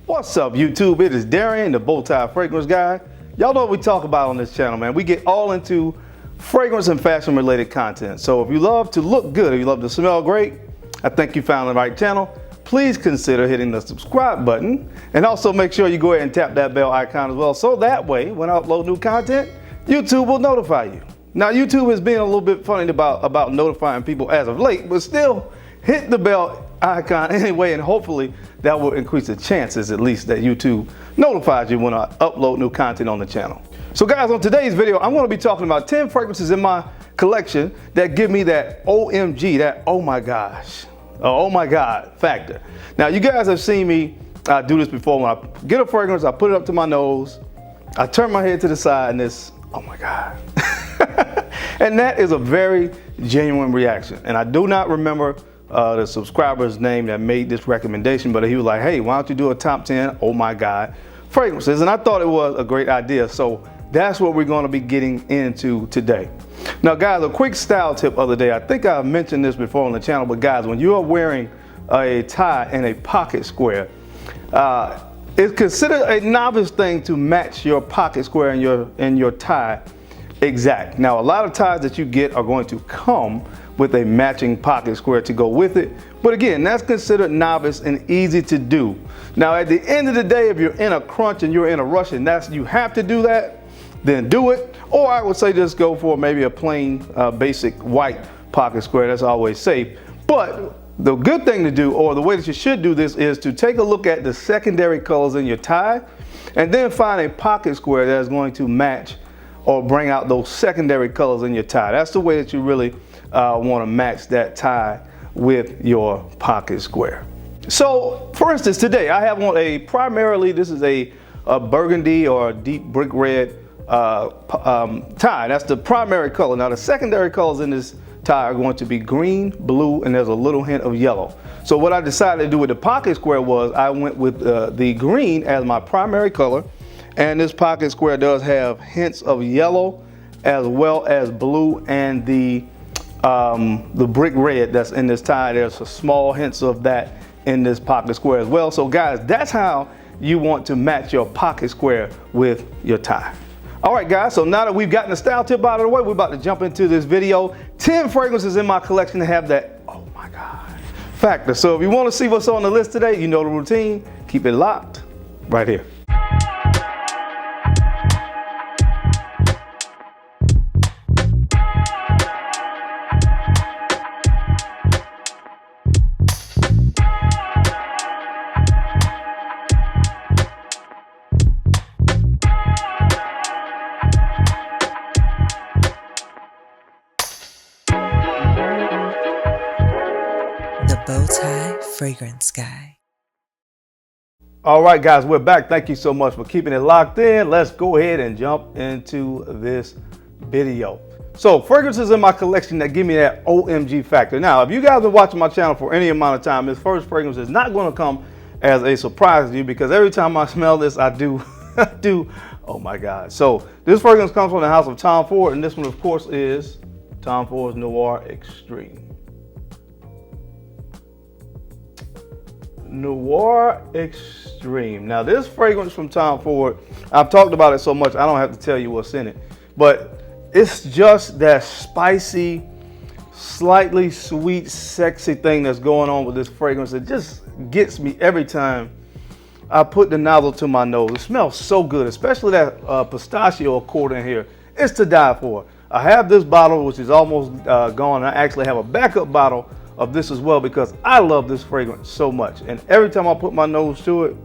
What's up, YouTube? It is Darian, the Bowtie Fragrance Guy. Y'all know what we talk about on this channel, man. We get all into fragrance and fashion related content. So if you love to look good, if you love to smell great, I think you found the right channel. Please consider hitting the subscribe button, and also make sure you go ahead and tap that bell icon as well, so that way when I upload new content, YouTube will notify you. Now, YouTube is being a little bit funny about notifying people as of late, but still hit the bell icon anyway, and hopefully that will increase the chances, at least, that YouTube notifies you when I upload new content on the channel. So guys, on today's video, I'm going to be talking about 10 fragrances in my collection that give me that OMG, that oh my gosh, oh my God factor. Now, you guys have seen me do this before. When I get a fragrance, I put it up to my nose, I turn my head to the side, and this, oh my God. And that is a very genuine reaction. And I do not remember the subscriber's name that made this recommendation, but he was like, hey, why don't you do a top 10 oh my God fragrances? And I thought it was a great idea. So that's what we're going to be getting into today. Now guys, a quick style tip of the day. I think I've mentioned this before on the channel, but guys, when you are wearing a tie and a pocket square, it's considered a novice thing to match your pocket square and your tie exact. Now, a lot of ties that you get are going to come with a matching pocket square to go with it. But again, that's considered novice and easy to do. Now, at the end of the day, if you're in a crunch and you're in a rush and you have to do that, then do it. Or I would say just go for maybe a plain basic white pocket square. That's always safe. But the good thing to do, or the way that you should do this, is to take a look at the secondary colors in your tie and then find a pocket square that is going to match or bring out those secondary colors in your tie. That's the way that you really want to match that tie with your pocket square. So for instance, today I have on primarily this is a burgundy or a deep brick red tie. That's the primary color. Now the secondary colors in this tie are going to be green, blue, and there's a little hint of yellow. So what I decided to do with the pocket square was I went with the green as my primary color. And this pocket square does have hints of yellow as well as blue and the brick red that's in this tie. There's a small hints of that in this pocket square as well. So guys, that's how you want to match your pocket square with your tie. All right guys, so now that we've gotten the style tip out of the way, we're about to jump into this video. 10 fragrances in my collection that have that oh my God factor. So if you want to see what's on the list today, you know the routine. Keep it locked right here. Bowtie Fragrance Guy. All right, guys, we're back. Thank you so much for keeping it locked in. Let's go ahead and jump into this video. So, fragrances in my collection that give me that OMG factor. Now, if you guys have been watching my channel for any amount of time, this first fragrance is not going to come as a surprise to you, because every time I smell this, I do, oh my God. So, this fragrance comes from the house of Tom Ford, and this one, of course, is Tom Ford's Noir Extreme. Noir Extreme. Now this fragrance from Tom Ford, I've talked about it so much I don't have to tell you what's in it, but it's just that spicy, slightly sweet, sexy thing that's going on with this fragrance. It just gets me every time I put the nozzle to my nose. It smells so good, especially that pistachio accord in here. It's to die for. I have this bottle which is almost gone. I actually have a backup bottle of this as well, because I love this fragrance so much, and every time I put my nose to it,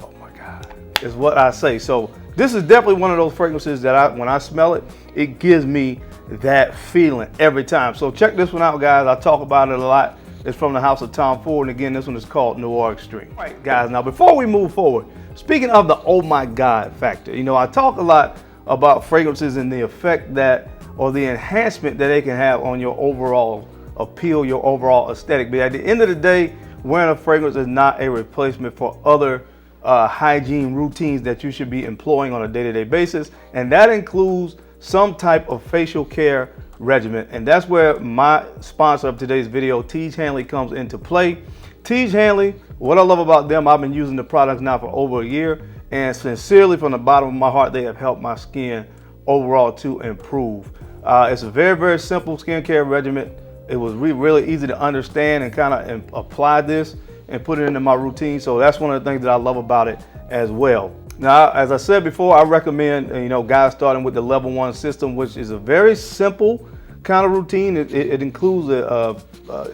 oh my God, is what I say. So this is definitely one of those fragrances that when I smell it, it gives me that feeling every time. So check this one out, guys. I talk about it a lot. It's from the house of Tom Ford, and again, this one is called Noir Extreme. All right, guys, now before we move forward, speaking of the oh my God factor, you know, I talk a lot about fragrances and the effect that, or the enhancement that they can have on your overall appeal, your overall aesthetic. But at the end of the day, wearing a fragrance is not a replacement for other hygiene routines that you should be employing on a day-to-day basis, and that includes some type of facial care regimen. And that's where my sponsor of today's video, Teej Hanley, comes into play. Tiege Hanley, what I love about them, I've been using the products now for over a year, and sincerely from the bottom of my heart, they have helped my skin overall to improve. It's a very, very simple skincare regimen. It was really easy to understand and kind of apply this and put it into my routine. So that's one of the things that I love about it as well. Now, as I said before, I recommend, guys starting with the level 1 system, which is a very simple kind of routine. It includes a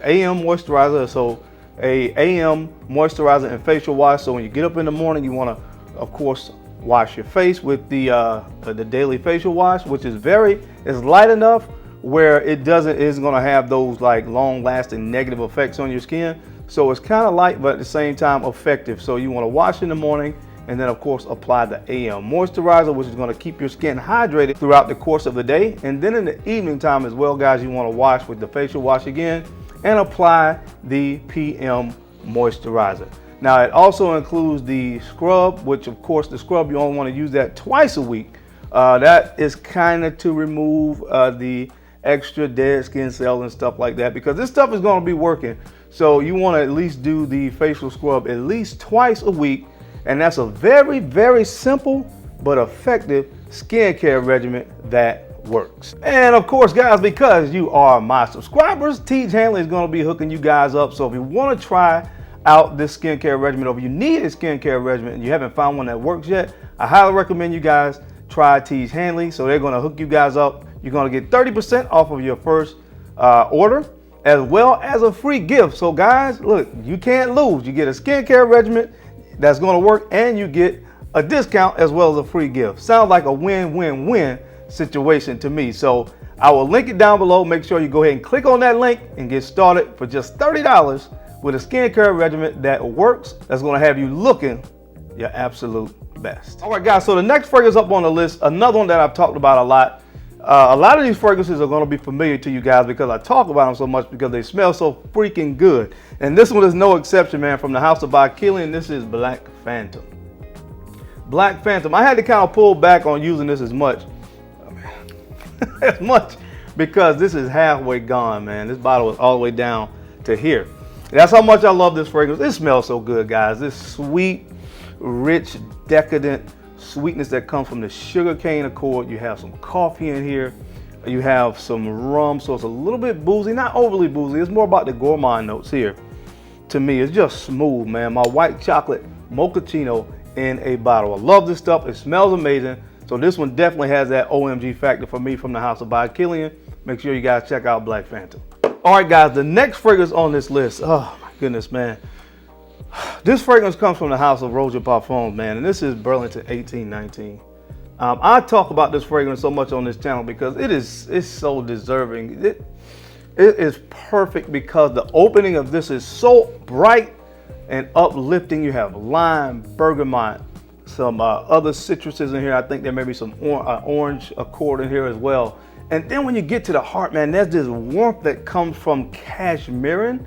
AM moisturizer, so a AM moisturizer and facial wash. So when you get up in the morning, you want to, of course, wash your face with the daily facial wash, which is it's light enough where it isn't going to have those like long-lasting negative effects on your skin. So it's kind of light, but at the same time effective. So you want to wash in the morning, and then of course apply the AM moisturizer, which is going to keep your skin hydrated throughout the course of the day. And then in the evening time as well, guys, you want to wash with the facial wash again and apply the PM moisturizer. Now it also includes the scrub, which of course the scrub, you only want to use that twice a week. That is kind of to remove the extra dead skin cells and stuff like that, because this stuff is going to be working. So you want to at least do the facial scrub at least twice a week. And that's a very, very simple but effective skincare regimen that works. And of course, guys, because you are my subscribers, Tiege Hanley is going to be hooking you guys up. So if you want to try out this skincare regimen, or if you need a skincare regimen and you haven't found one that works yet, I highly recommend you guys try Tiege Hanley. So they're going to hook you guys up. You're going to get 30% off of your first order, as well as a free gift. So guys, look, you can't lose. You get a skincare regimen that's going to work, and you get a discount as well as a free gift. Sounds like a win-win-win situation to me. So I will link it down below. Make sure you go ahead and click on that link and get started for just $30 with a skincare regimen that works, that's going to have you looking your absolute best. All right, guys, so the next fragrance up on the list, another one that I've talked about a lot. A lot of these fragrances are going to be familiar to you guys because I talk about them so much because they smell so freaking good. And this one is no exception, man. From the house of By Kilian, this is Black Phantom. Black Phantom. I had to kind of pull back on using this as much because this is halfway gone, man. This bottle is all the way down to here. That's how much I love this fragrance. It smells so good, guys. This sweet, rich, decadent sweetness that comes from the sugarcane accord. You have some coffee in here. You have some rum, so it's a little bit boozy, not overly boozy. It's more about the gourmand notes here. To me, it's just smooth, man. My white chocolate mochaccino in a bottle. I love this stuff. It smells amazing. So this one definitely has that OMG factor for me from the house of By Kilian. Make sure you guys check out Black Phantom. All right, guys, the next fragrance on this list. Oh my goodness, man. This fragrance comes from the house of Roger Parfums, man, and this is Burlington 1819. I talk about this fragrance so much on this channel because it's so deserving. It is perfect because the opening of this is so bright and uplifting. You have lime, bergamot, some other citruses in here. I think there may be some orange accord in here as well. And then when you get to the heart, man, there's this warmth that comes from cashmerean.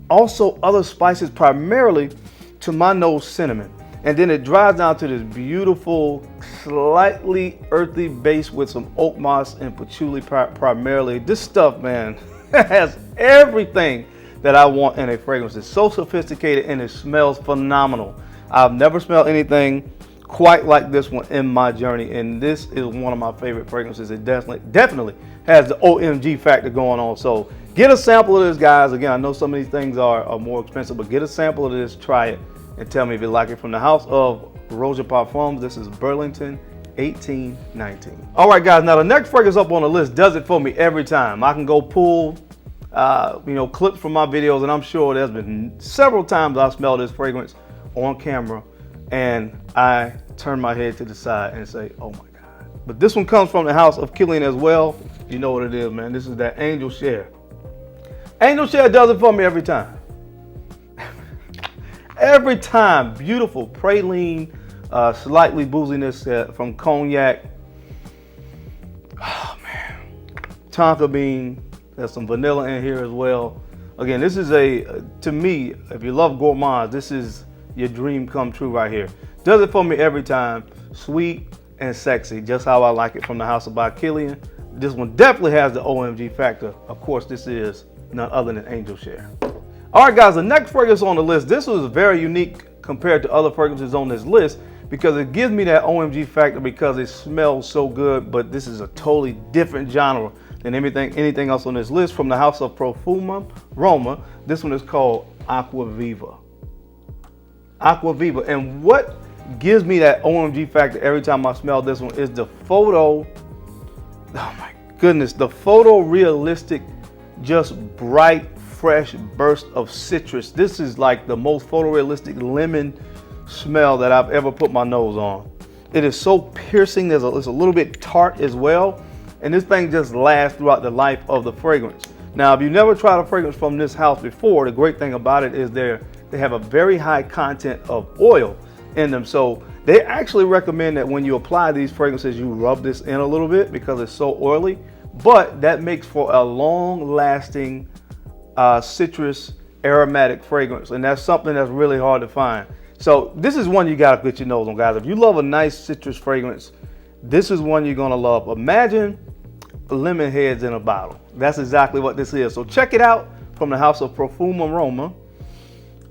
Also other spices, primarily to my nose, cinnamon. And then it dries down to this beautiful, slightly earthy base with some oak moss and patchouli primarily. This stuff, man, has everything that I want in a fragrance. It's so sophisticated and it smells phenomenal. I've never smelled anything quite like this one in my journey, and this is one of my favorite fragrances. It definitely has the OMG factor going on. So get a sample of this, guys. Again, I know some of these things are more expensive, but get a sample of this, try it, and tell me if you like it. From the house of Roger Parfums, this is Burlington 1819. All right, guys, now the next fragrance up on the list does it for me every time. I can go pull clips from my videos, and I'm sure there's been several times I smelled this fragrance on camera and I turn my head to the side and say, oh my God. But this one comes from the house of Kilian as well. You know what it is, man. This is that Angel Share. Angel Share does it for me every time. Every time. Beautiful praline, slightly booziness from cognac. Oh man. Tonka bean. There's some vanilla in here as well. Again, this is to me, if you love gourmands, this is your dream come true right here. Does it for me every time. Sweet and sexy, just how I like it from the house of By Kilian. This one definitely has the OMG factor. Of course, this is none other than Angel Share. All right, guys, the next fragrance on the list, this was very unique compared to other fragrances on this list because it gives me that OMG factor because it smells so good, but this is a totally different genre than anything else on this list. From the house of Profumo Roma, this one is called Aqua Viva. Aqua Viva. And what gives me that OMG factor every time I smell this one is the photo. Oh my goodness, the photorealistic, just bright, fresh burst of citrus. This is like the most photorealistic lemon smell that I've ever put my nose on. It is so piercing. It's a little bit tart as well. And this thing just lasts throughout the life of the fragrance. Now, if you never tried a fragrance from this house before, the great thing about it is they have a very high content of oil in them. So they actually recommend that when you apply these fragrances, you rub this in a little bit because it's so oily. But that makes for a long-lasting citrus aromatic fragrance. And that's something that's really hard to find. So this is one you got to put your nose on, guys. If you love a nice citrus fragrance, this is one you're going to love. Imagine lemon heads in a bottle. That's exactly what this is. So check it out from the house of Profumo Roma.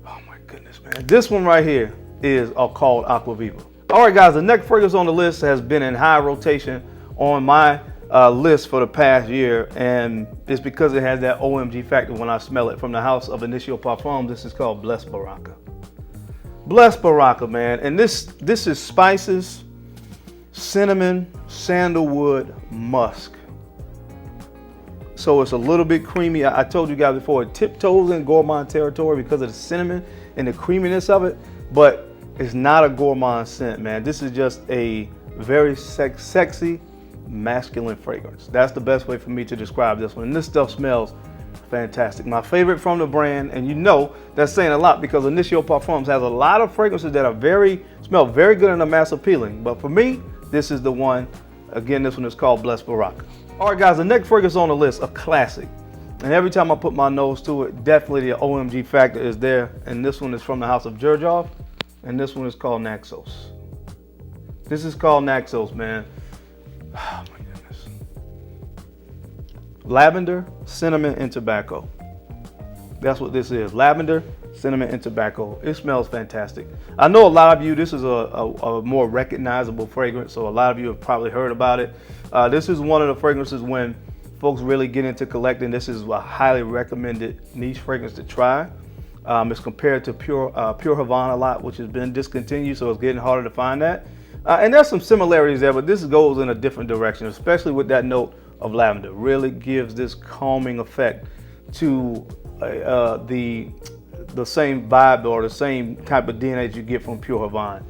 Oh my goodness, man. This one right here is called Aqua Viva. All right, guys, the next fragrance on the list has been in high rotation on my list for the past year, and it's because it has that OMG factor when I smell it. From the house of Initio Parfum, this is called Blessed Baraka. Blessed Baraka, man. And this is spices, cinnamon, sandalwood, musk. So it's a little bit creamy. I told you guys before, it tiptoes in gourmand territory because of the cinnamon and the creaminess of it, but it's not a gourmand scent, man. This is just a very sexy, masculine fragrance. That's the best way for me to describe this one. And this stuff smells fantastic. My favorite from the brand, and you know that's saying a lot because Initio Parfums has a lot of fragrances that are smell very good and are mass appealing. But for me, this is the one. Again, this one is called Blessed Baraka. All right, guys, the next fragrance on the list, a classic. And every time I put my nose to it, definitely the OMG factor is there. And this one is from the house of Xerjoff, and this one is called Nexus. This is called Nexus, man. Oh my goodness. Lavender, cinnamon, and tobacco. That's what this is. Lavender, cinnamon, and tobacco. It smells fantastic. I know a lot of you, this is a more recognizable fragrance, so a lot of you have probably heard about it. This is one of the fragrances when folks really get into collecting. This is a highly recommended niche fragrance to try. It's compared to Pure Havana a lot, which has been discontinued, so it's getting harder to find that. And there's some similarities there, but this goes in a different direction, especially with that note of lavender. Really gives this calming effect to the same vibe or the same type of DNA that you get from Pure Havana,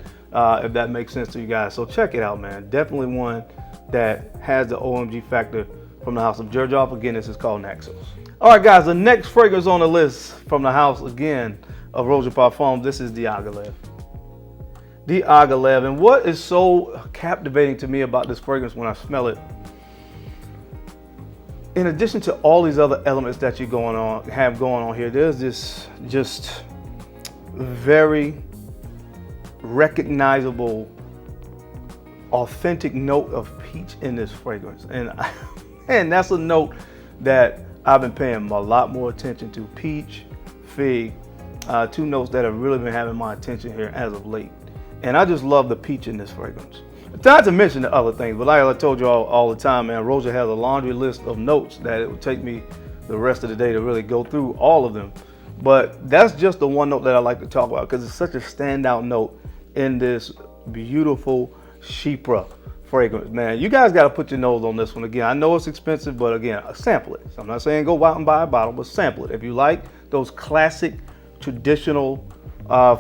if that makes sense to you guys. So check it out, man. Definitely one that has the OMG factor from the house of Xerjoff. Again, this is called Nexus. All right, guys, the next fragrance on the list from the house, again, of Roger Parfum, this is the Agalev. The Agalev. And what is so captivating to me about this fragrance when I smell it, in addition to all these other elements that you have going on here, there's this just very recognizable, authentic note of peach in this fragrance. And that's a note that I've been paying a lot more attention to. Peach, fig, two notes that have really been having my attention here as of late. And I just love the peach in this fragrance. Not to mention the other things, but like I told you all the time, man, Roger has a laundry list of notes that it would take me the rest of the day to really go through all of them. But that's just the one note that I like to talk about because it's such a standout note in this beautiful Chypre fragrance, man. You guys got to put your nose on this one. Again, I know it's expensive, but again, sample it. So I'm not saying go out and buy a bottle, but sample it. If you like those classic, traditional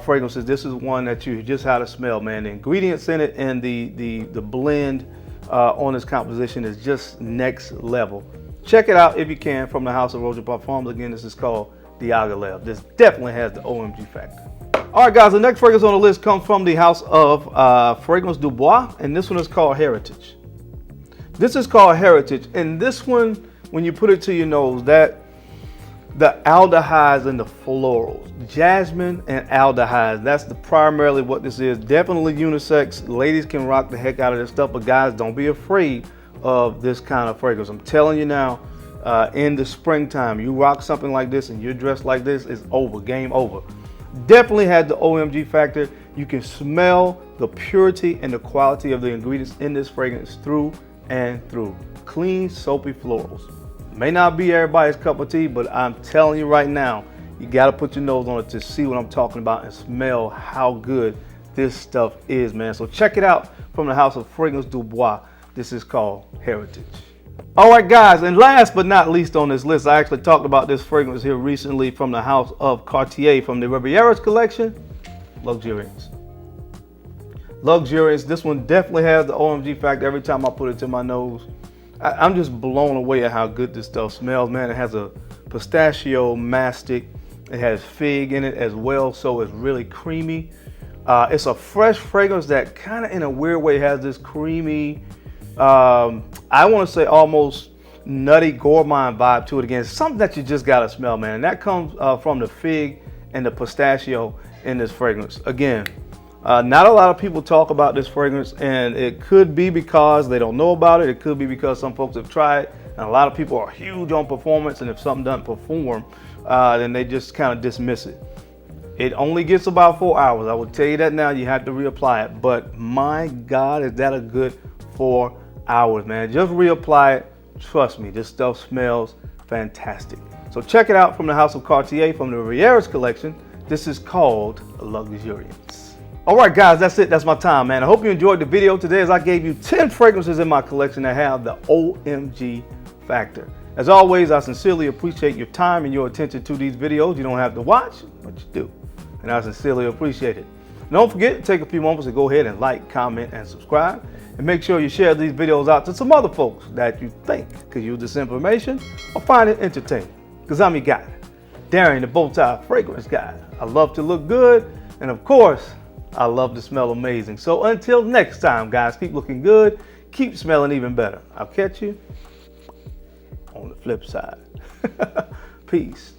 fragrances, this is one that you just have to smell, man. The ingredients in it and the blend on this composition is just next level. Check it out if you can from the house of Roger Parfums. Again, this is called the Agalev. This definitely has the OMG factor. All right, guys, the next fragrance on the list comes from the house of Fragrance du Bois, and this one is called Heritage. This is called Heritage, and this one, when you put it to your nose, that the aldehydes and the florals, jasmine and aldehydes, that's primarily what this is. Definitely unisex. Ladies can rock the heck out of this stuff, but guys, don't be afraid of this kind of fragrance. I'm telling you now, in the springtime. You rock something like this and you're dressed like this, it's over, game over. Definitely has the OMG factor. You can smell the purity and the quality of the ingredients in this fragrance through and through. Clean, soapy florals. May not be everybody's cup of tea, but I'm telling you right now, you gotta put your nose on it to see what I'm talking about and smell how good this stuff is, man. So check it out from the house of Fragrance Du Bois. This is called Heritage. All right, guys, and last but not least on this list, I actually talked about this fragrance here recently from the house of Cartier from the Riviera's collection, Luxuriance. Luxuriance, this one definitely has the OMG factor every time I put it to my nose. I'm just blown away at how good this stuff smells, man. It has a pistachio mastic. It has fig in it as well, so it's really creamy. It's a fresh fragrance that kind of in a weird way has this creamy, I want to say almost nutty gourmand vibe to it. Again, it's something that you just got to smell, man. And that comes from the fig and the pistachio in this fragrance. Again, not a lot of people talk about this fragrance, and it could be because they don't know about it. It could be because some folks have tried, and a lot of people are huge on performance, and if something doesn't perform, then they just kind of dismiss it. It only gets about 4 hours. I will tell you that now. You have to reapply it. But my God, is that a good 4 hours, man. Just reapply it. Trust me, this stuff smells fantastic. So check it out from the house of Cartier from the Riviera's collection. This is called Luxuriance. All right, guys, that's it. That's my time, man. I hope you enjoyed the video today as I gave you 10 fragrances in my collection that have the OMG factor. As always, I sincerely appreciate your time and your attention to these videos. You don't have to watch, but you do. And I sincerely appreciate it. Don't forget to take a few moments to go ahead and like, comment, and subscribe. And make sure you share these videos out to some other folks that you think could use this information or find it entertaining. Because I'm your guy, Darren, the Bowtie Fragrance Guy. I love to look good, and of course, I love to smell amazing. So until next time, guys, keep looking good, keep smelling even better. I'll catch you on the flip side. Peace.